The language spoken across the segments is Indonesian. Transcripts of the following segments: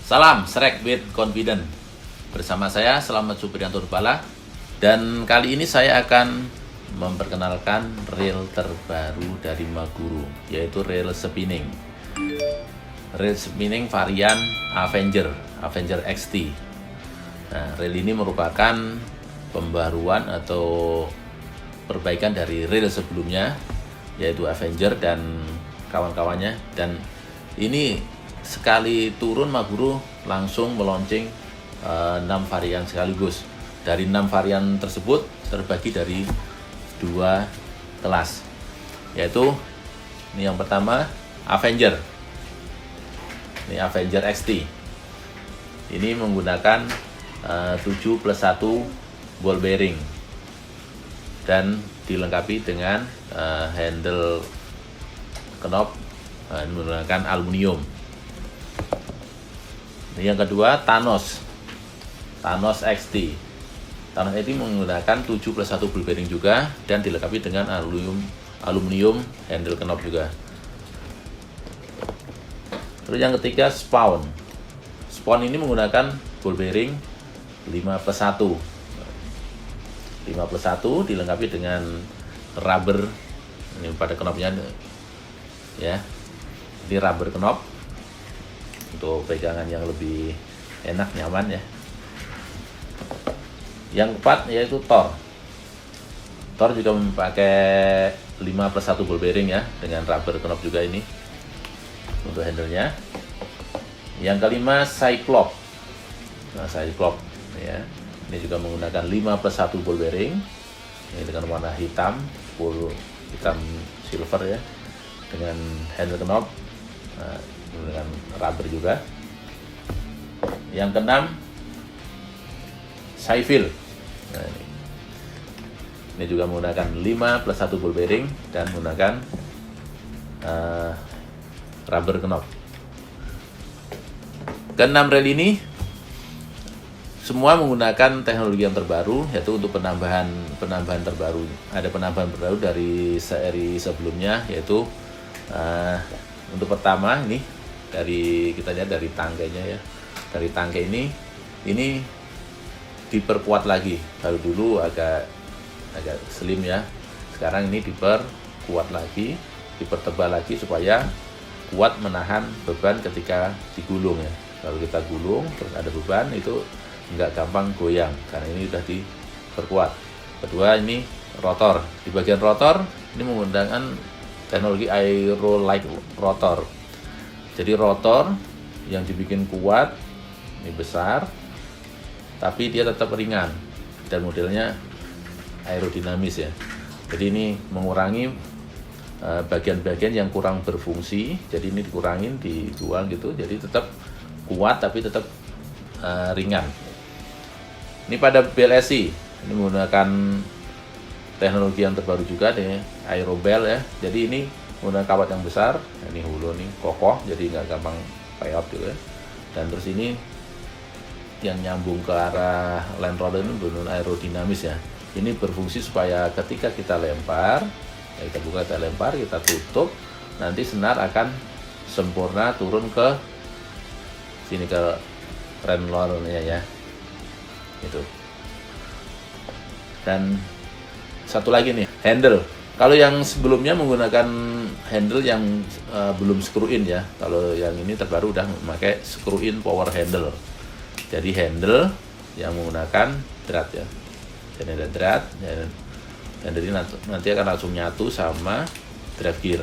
Salam Shrek with Confident. Bersama saya Selamat Supriyanto Rupala. Dan kali ini saya akan memperkenalkan reel terbaru dari Maguru, yaitu reel spinning. Reel spinning varian Avenger XT. Nah, reel ini merupakan pembaruan atau perbaikan dari reel sebelumnya, yaitu Avenger dan kawan-kawannya. Dan ini sekali turun Maguru langsung meluncing 6 varian sekaligus. Dari 6 varian tersebut terbagi dari 2 kelas, yaitu ini yang pertama Avenger. Ini Avenger XT. Ini menggunakan 7+1 ball bearing dan dilengkapi dengan handle knob menggunakan aluminium. Yang kedua Thanos XT. Thanos XT menggunakan 7+1 ball bearing juga dan dilengkapi dengan aluminium handle knob juga. Terus yang ketiga Spawn ini menggunakan ball bearing 5+1 dilengkapi dengan rubber ini pada knobnya ya. Ini rubber knob untuk pegangan yang lebih enak, nyaman ya. Yang keempat yaitu Thor juga memakai 5+1 ball bearing ya, dengan rubber knob juga ini untuk handle-nya. Yang kelima Cyclops. Cyclops ya. Ini juga menggunakan 5+1 ball bearing. Ini dengan warna hitam, hitam silver ya, dengan handle knob dengan rubber juga. Yang keenam Cyfil. Nah, ini juga menggunakan 5+1 ball bearing dan menggunakan rubber knob. Keenam reel ini semua menggunakan teknologi yang terbaru, yaitu untuk penambahan terbaru. Ada penambahan terbaru dari seri sebelumnya, yaitu untuk pertama ini kita lihat dari tangkainya ya. Dari tangkai ini diperkuat lagi. Kalau dulu agak slim ya. Sekarang ini diperkuat lagi, dipertebal lagi supaya kuat menahan beban ketika digulung ya. Kalau kita gulung terus ada beban, itu nggak gampang goyang karena ini sudah diperkuat. Kedua ini rotor. Di bagian rotor ini menggunakan teknologi aero-like rotor. Jadi rotor yang dibikin kuat, ini besar, tapi dia tetap ringan dan modelnya aerodinamis ya. Jadi ini mengurangi bagian-bagian yang kurang berfungsi. Jadi ini dikurangin, dibuang gitu. Jadi tetap kuat tapi tetap ringan. Ini pada BLSI, ini menggunakan teknologi yang terbaru juga nih, Aerobel ya. Jadi ini menggunakan kawat yang besar, ini hulu nih kokoh, jadi nggak gampang payot gitu ya. Dan terus ini yang nyambung ke arah land roller ini benar aerodinamis ya. Ini berfungsi supaya ketika kita lempar, kita buka, kita lempar, kita tutup, nanti senar akan sempurna turun ke sini, ke land rollernya ya. Itu. Dan satu lagi nih, handle. Kalau yang sebelumnya menggunakan handle yang belum screw in ya. Kalau yang ini terbaru udah memakai screw in power handle. Jadi handle yang menggunakan drat ya. Jadi ada drat dan jadi nanti akan langsung nyatu sama drive gear.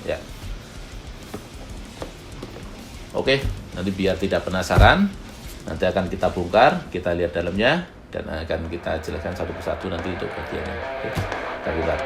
Ya. Oke, nanti biar tidak penasaran, nanti akan kita bongkar, kita lihat dalamnya, dan akan kita jelaskan satu persatu nanti untuk bagiannya. Oke, kita buka.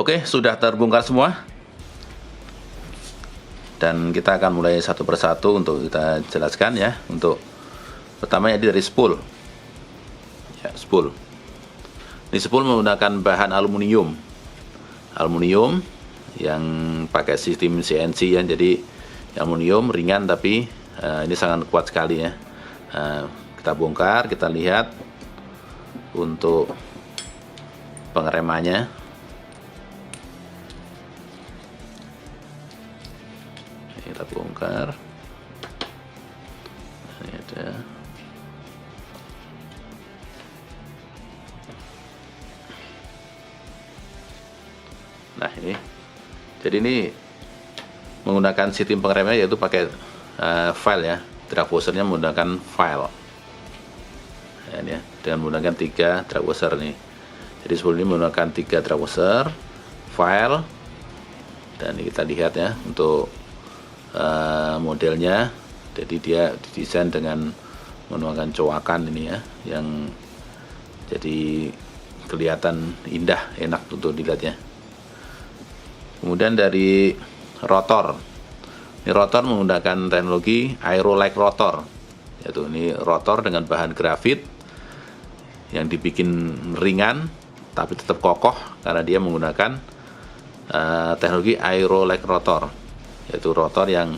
Oke, sudah terbongkar semua. Dan kita akan mulai satu persatu untuk kita jelaskan ya. Untuk pertama dari spool. Ya, spool. Ini spool menggunakan bahan aluminium. Aluminium yang pakai sistem CNC ya. Jadi aluminium ringan tapi ini sangat kuat sekali ya. Kita bongkar, kita lihat untuk pengeremannya. Kita bongkar. Ini ada. Nah ini, jadi ini menggunakan sistem pengeremnya yaitu pakai file ya. Drag washernya menggunakan file. Ya, ini ya, dengan menggunakan 3 drag washer nih. Jadi sebelum ini menggunakan 3 drag washer, file, dan ini kita lihat ya untuk modelnya. Jadi dia didesain dengan menggunakan coakan ini ya, yang jadi kelihatan indah, enak untuk dilihatnya. Kemudian dari rotor, ini rotor menggunakan teknologi aerolite rotor, yaitu ini rotor dengan bahan grafit yang dibikin ringan tapi tetap kokoh karena dia menggunakan teknologi aerolite rotor, yaitu rotor yang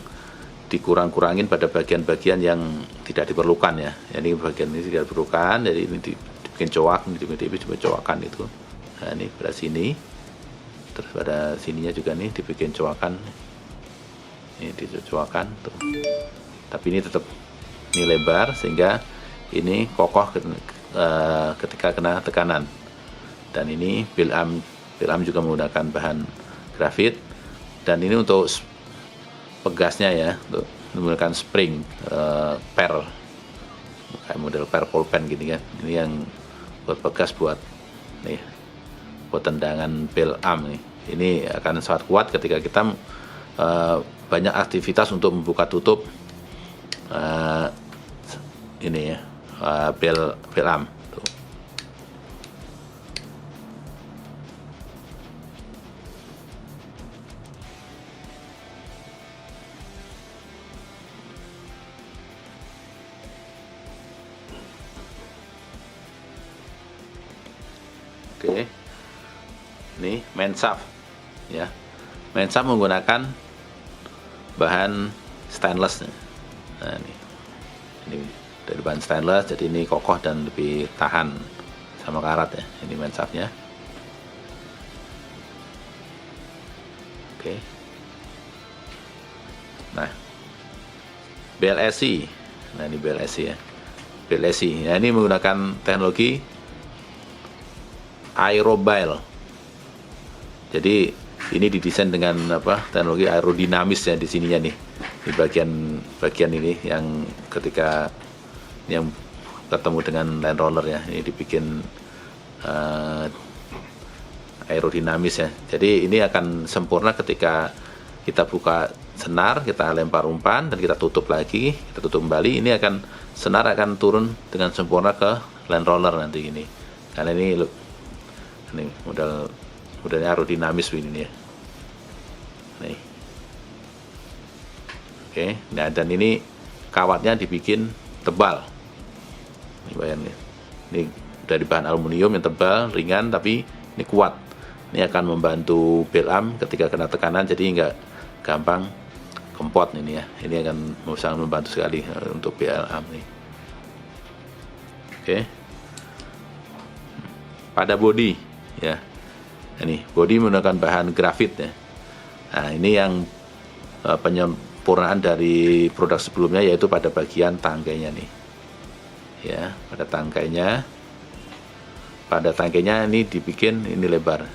dikurang-kurangin pada bagian-bagian yang tidak diperlukan ya. Ini bagian ini tidak diperlukan, jadi ini dibikin coak, ini dibikin coakan itu. Nah ini pada sini, terus pada sininya juga nih dibikin coakan, ini dicoakan tuh. Tapi ini tetap ini lebar sehingga ini kokoh ketika kena tekanan. Dan ini bil arm juga menggunakan bahan grafit, dan ini untuk pegasnya ya, untuk menggunakan spring per kayak model per pulpen gini kan. Ini yang buat pegas buat nih, buat tendangan bil arm nih. Ini akan sangat kuat ketika kita banyak aktivitas untuk membuka tutup ini ya, bil arm. Oke, ini main shaft ya. Main shaft menggunakan bahan stainless. Nah ini dari bahan stainless, jadi ini kokoh dan lebih tahan sama karat ya. Ini main shaftnya. Oke. Nah, BLSI. Nah ini BLSI ya. BLSI. Nah ini menggunakan teknologi aerobile. Jadi ini didesain dengan teknologi aerodinamis ya di sininya nih. Di bagian ini yang ketika yang ketemu dengan line roller ya, ini dibikin aerodinamis ya. Jadi ini akan sempurna ketika kita buka senar, kita lempar umpan dan kita tutup lagi, kita tutup kembali. Ini akan senar akan turun dengan sempurna ke line roller nanti ini. Karena ini modelnya aerodinamis ini ya. Nih. Oke, nah dan ini kawatnya dibikin tebal. Ini bayangin. Ini dari bahan aluminium yang tebal, ringan tapi ini kuat. Ini akan membantu bil arm ketika kena tekanan, jadi nggak gampang kempot ini ya. Ini akan sangat membantu sekali untuk bil arm nih. Oke. Pada body ya, ini body menggunakan bahan grafit ya. Nah ini yang penyempurnaan dari produk sebelumnya, yaitu pada bagian tangkainya nih ya. Pada tangkainya ini dibikin ini lebar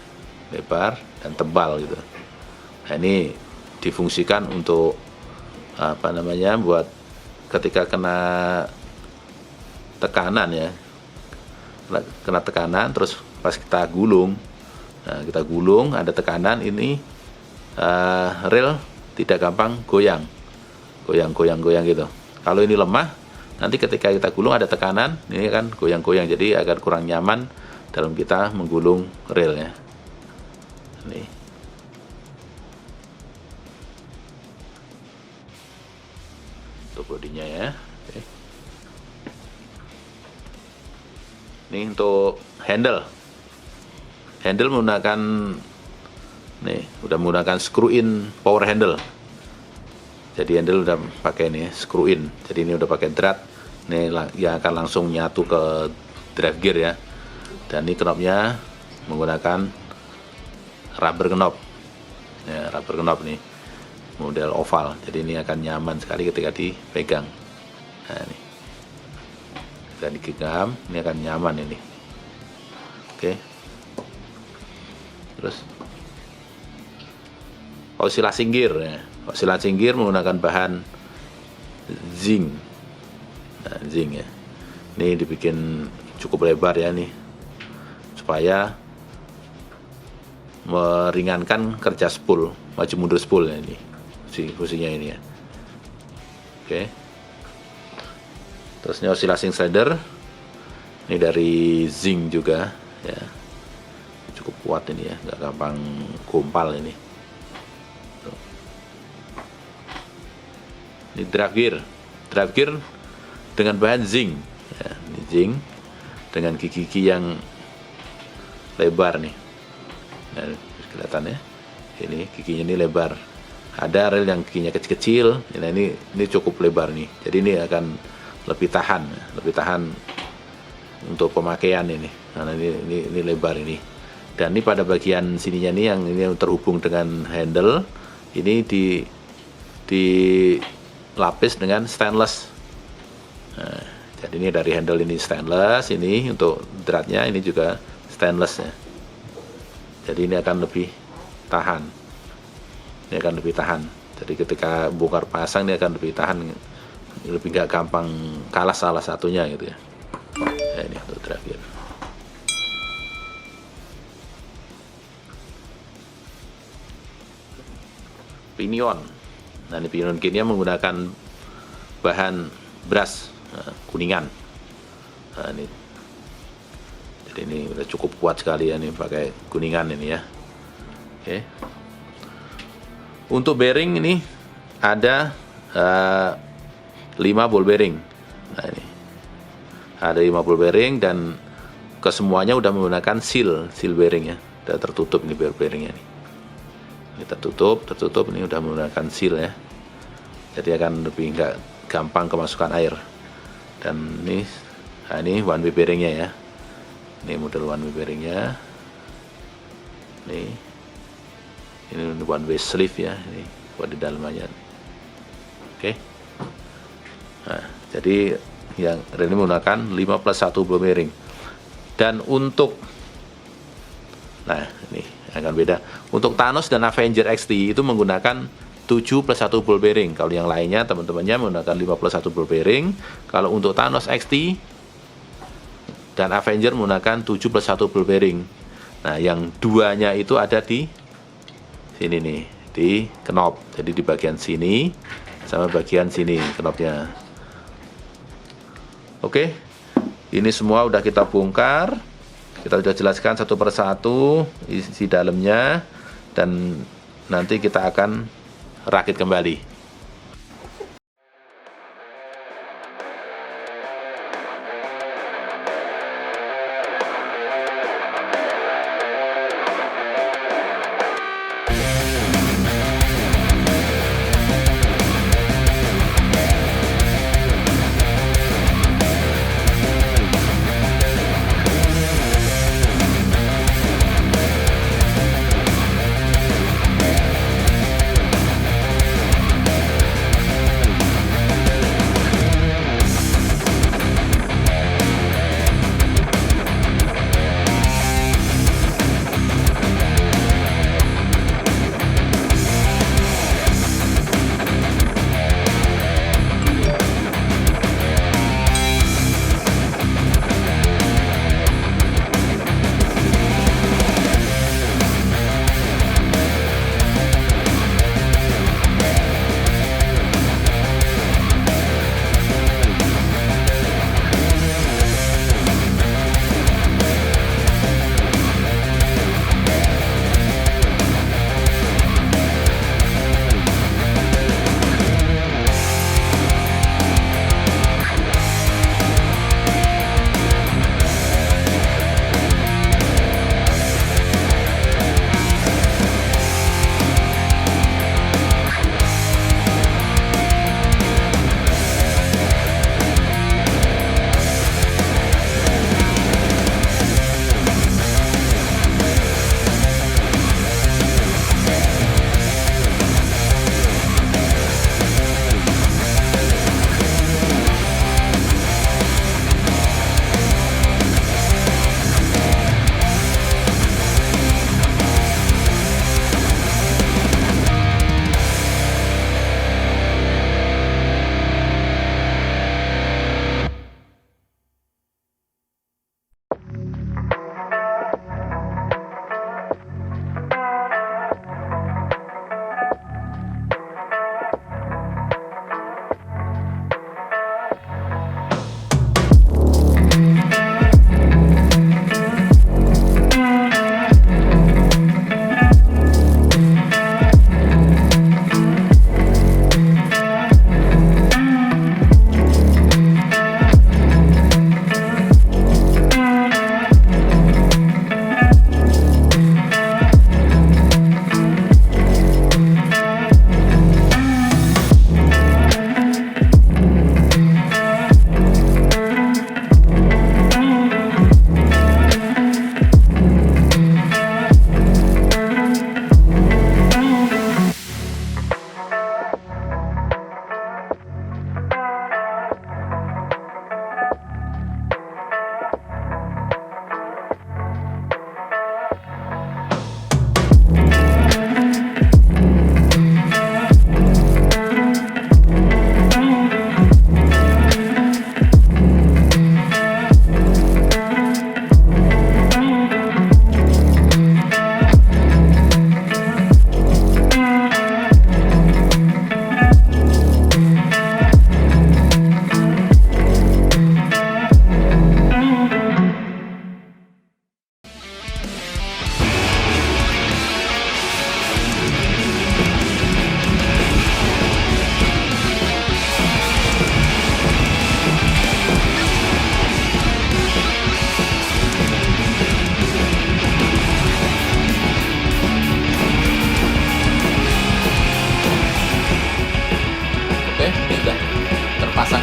dan tebal gitu. Nah ini difungsikan untuk buat ketika kena tekanan ya, kena tekanan terus pas kita gulung, nah kita gulung ada tekanan, ini rel tidak gampang goyang gitu. Kalau ini lemah, nanti ketika kita gulung ada tekanan, ini kan goyang-goyang, jadi agar kurang nyaman dalam kita menggulung rel ya. nih. Untuk bodinya ya. Oke. Ini untuk handle menggunakan nih, udah menggunakan screw in power handle. Jadi handle udah pakai nih screw in. Jadi ini udah pakai drat. Nih yang akan langsung nyatu ke drive gear ya. Dan ini knopnya menggunakan rubber knob. Ya, rubber knob nih. Model oval. Jadi ini akan nyaman sekali ketika dipegang. Nah, ini. Ketika digenggam, ini akan nyaman ini. Oke. Terus oscillation gear ya. Oscillation gear menggunakan bahan zinc. Nah, zinc ya. Ini dibikin cukup lebar ya nih. Supaya meringankan kerja spool, maju mundur spool ya ini. Fungsinya ini ya. Oke. Terus ini oscillation slider. Ini dari zinc juga ya. Cukup kuat ini ya, nggak gampang gompal ini. Ini drive gear dengan bahan zinc ya, ini zinc dengan gigi-gigi yang lebar nih. Nah, kelihatan ya, ini giginya ini lebar. Ada rel yang giginya kecil-kecil. Nah, ini cukup lebar nih, jadi ini akan lebih tahan untuk pemakaian ini. Nah, ini lebar ini. Dan ini pada bagian sininya nih yang ini terhubung dengan handle, ini dilapis dengan stainless. Nah, jadi ini dari handle ini stainless, ini untuk dratnya ini juga stainless ya. Jadi ini akan lebih tahan. Ini akan lebih tahan. Jadi ketika bongkar pasang ini akan lebih tahan, lebih nggak gampang kalah salah satunya gitu ya. Nah, ini untuk drive gear. Pinion. Nah, ini pinion gearnya menggunakan bahan brass kuningan. Nah, ini. Jadi ini udah cukup kuat sekali ya, ini pakai kuningan ini ya. Oke. Untuk bearing ini ada 5 ball bearing. Nah, ini ada 5 ball bearing dan kesemuanya udah menggunakan seal bearing ya. Udah tertutup nih bearingnya nih. Ini tertutup ini udah menggunakan seal ya. Jadi akan lebih nggak gampang kemasukan air. Dan ini one way bearingnya ya. Ini model one way bearingnya. Ini one way sleeve ya. Ini buat di dalamnya. Oke. Nah, jadi yang ini menggunakan 5+1 ball bearing. Dan untuk ini akan beda. Untuk Thanos dan Avenger XT itu menggunakan 7+1 ball bearing. Kalau yang lainnya teman-temannya menggunakan 5+1 ball bearing. Kalau untuk Thanos XT dan Avenger menggunakan 7+1 ball bearing. Nah, yang duanya itu ada di sini nih, di knob. Jadi di bagian sini sama bagian sini knobnya. Oke. Ini semua udah kita bongkar. Kita sudah jelaskan satu persatu isi dalamnya, dan nanti kita akan rakit kembali.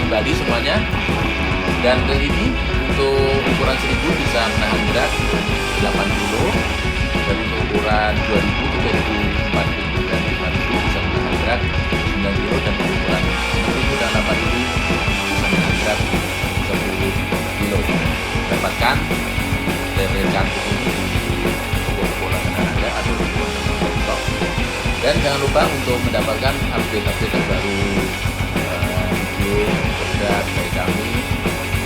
pribadi semuanya. Dan reel ini untuk ukuran 1000 bisa menahan berat 8 kilo, dan untuk ukuran 2000, 3000, 4000 dan 5000 bisa menahan berat 9 kilo, dan untuk ukuran 6000 dan 8000 bisa menahan berat 10 kilo. Dapatkan reel cantik ini di toko-toko langganan Anda atau di TikTok. Dan jangan lupa untuk mendapatkan update-update terbaru video produk dari kami.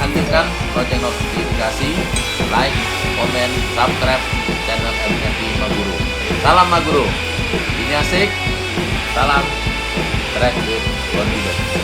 Aktifkan lonceng notifikasi, like, komen, subscribe channel MNT Maguru. Salam Maguru, ini asik. Salam track with confidence.